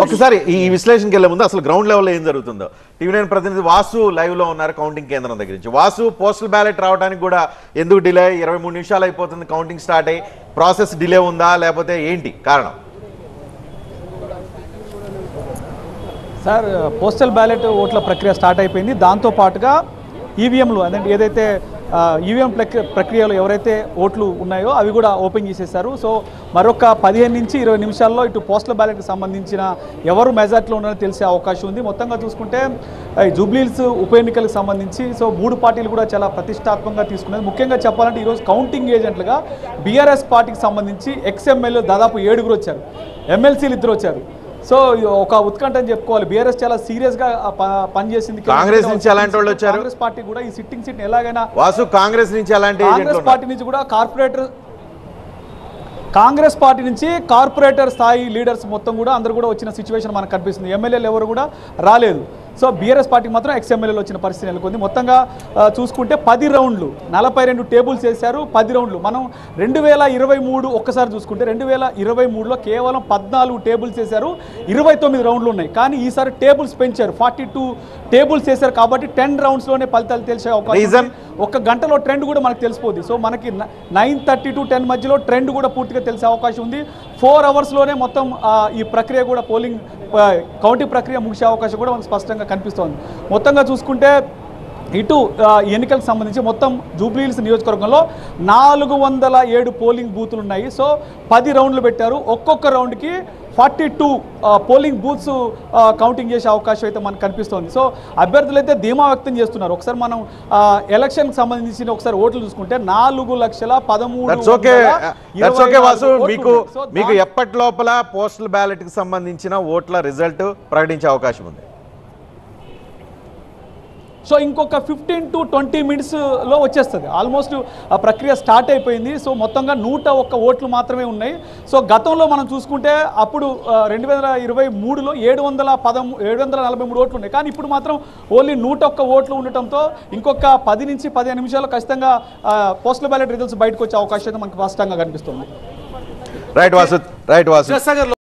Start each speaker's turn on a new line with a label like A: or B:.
A: ఒకసారి ఈ విశ్లేషణకి వెళ్లే ముందు అసలు గ్రౌండ్ లెవెల్లో ఏం జరుగుతుందో టీవీ9 ప్రతినిధి వాసు లైవ్ లో ఉన్నారు కౌంటింగ్ కేంద్రం దగ్గర నుంచి. వాసు, పోస్టల్ బ్యాలెట్ రావడానికి కూడా ఎందుకు డిలే? 23 నిమిషాలు అయిపోతుంది కౌంటింగ్ స్టార్ట్ అయ్యి. ప్రాసెస్ డిలే ఉందా లేకపోతే ఏంటి కారణం?
B: సార్, పోస్టల్ బ్యాలెట్ ఓట్ల ప్రక్రియ స్టార్ట్ అయిపోయింది. దాంతో పాటుగా ఈవీఎంలు అదంటే ఏదైతే ఈవీఎం ప్రక్రియలో ఎవరైతే ఓట్లు ఉన్నాయో అవి కూడా ఓపెన్ చేసేసారు. సో మరొక 15 నుంచి 20 నిమిషాల్లో ఇటు పోస్టల్ బ్యాలెట్కి సంబంధించిన ఎవరు మెజార్టీలో ఉన్నారో తెలిసే అవకాశం ఉంది. మొత్తంగా చూసుకుంటే జూబ్లీహిల్స్ ఉప ఎన్నికలకు సంబంధించి 3 పార్టీలు కూడా చాలా ప్రతిష్టాత్మకంగా తీసుకున్నది. ముఖ్యంగా చెప్పాలంటే ఈరోజు కౌంటింగ్ ఏజెంట్లుగా బీఆర్ఎస్ పార్టీకి సంబంధించి ఎక్స్ఎమ్మెల్యే దాదాపు 7 వచ్చారు, ఎమ్మెల్సీలు 2 వచ్చారు. సో ఒక ఉత్కంఠ అని చెప్పుకోవాలి. బీఆర్ఎస్ చాలా సీరియస్ గా పనిచేసింది.
A: కాంగ్రెస్ నుంచి ఎలాంటి వాళ్ళు వచ్చారు?
B: కాంగ్రెస్ పార్టీ కూడా ఈ సిట్టింగ్ సీట్ ఎలాగైనా
A: వాసు కాంగ్రెస్ నుంచి ఎలాంటి
B: కాంగ్రెస్ పార్టీ నుంచి కూడా కాంగ్రెస్ పార్టీ నుంచి కార్పొరేటర్ స్థాయి లీడర్స్ మొత్తం కూడా అందరూ కూడా వచ్చిన సిచ్యువేషన్ మనకు కనిపిస్తుంది. ఎమ్మెల్యేలు ఎవరు కూడా రాలేదు. సో బీఆర్ఎస్ పార్టీకి మాత్రం ఎక్స్ఎమ్మెల్యేలు వచ్చిన పరిస్థితి నెలకొంది. మొత్తంగా చూసుకుంటే 10 రౌండ్లు 42 టేబుల్స్ వేశారు. 10 రౌండ్లు మనం 2023 ఒక్కసారి చూసుకుంటే 2023లో కేవలం 14 టేబుల్స్ వేశారు, 29 రౌండ్లు ఉన్నాయి. కానీ ఈసారి టేబుల్స్ పెంచారు, 42 టేబుల్స్ వేశారు. కాబట్టి 10 రౌండ్స్లోనే ఫలితాలు తెలిసే అవకాశం. ఒక గంటలో ట్రెండ్ కూడా మనకు తెలిసిపోద్ది. సో మనకి 9:30 to 10 మధ్యలో ట్రెండ్ కూడా పూర్తిగా తెలిసే అవకాశం ఉంది. 4 అవర్స్లోనే మొత్తం ఈ ప్రక్రియ కూడా కౌంటింగ్ ప్రక్రియ ముగిసే అవకాశం కూడా మనకు స్పష్టంగా కనిపిస్తోంది. మొత్తంగా చూసుకుంటే ఇటు ఎన్నికలకు సంబంధించి మొత్తం జూబ్లీహిల్స్ నియోజకవర్గంలో 407 పోలింగ్ బూతులు ఉన్నాయి. సో 10 రౌండ్లు పెట్టారు. ఒక్కొక్క రౌండ్కి 42 పోలింగ్ బూత్స్ కౌంటింగ్ చేసే అవకాశం అయితే మనకు కనిపిస్తోంది. సో అభ్యర్థులు అయితే ధీమా వ్యక్తం చేస్తున్నారు. ఒకసారి మనం ఎలక్షన్కి సంబంధించిన ఒకసారి ఓట్లు చూసుకుంటే 4,13,000
A: మీకు ఎప్పటి లోపల పోస్టల్ బ్యాలెట్ కి సంబంధించిన ఓట్ల రిజల్ట్ ప్రకటించే అవకాశం ఉంది?
B: సో ఇంకొక 15 to 20 మినిట్స్లో వచ్చేస్తుంది. ఆల్మోస్ట్ ఆ ప్రక్రియ స్టార్ట్ అయిపోయింది. సో మొత్తంగా 101 ఓట్లు మాత్రమే ఉన్నాయి. సో గతంలో మనం చూసుకుంటే అప్పుడు 2023లో 743 ఓట్లు ఉన్నాయి. కానీ ఇప్పుడు మాత్రం ఓన్లీ 101 ఓట్లు ఉండటంతో ఇంకొక 10 నుంచి 15 నిమిషాల్లో ఖచ్చితంగా పోస్టల్ బ్యాలెట్ రిజల్ట్స్ బయటకు వచ్చే అవకాశం అయితే మనకు స్పష్టంగా కనిపిస్తుంది.
A: రైట్ వాసు.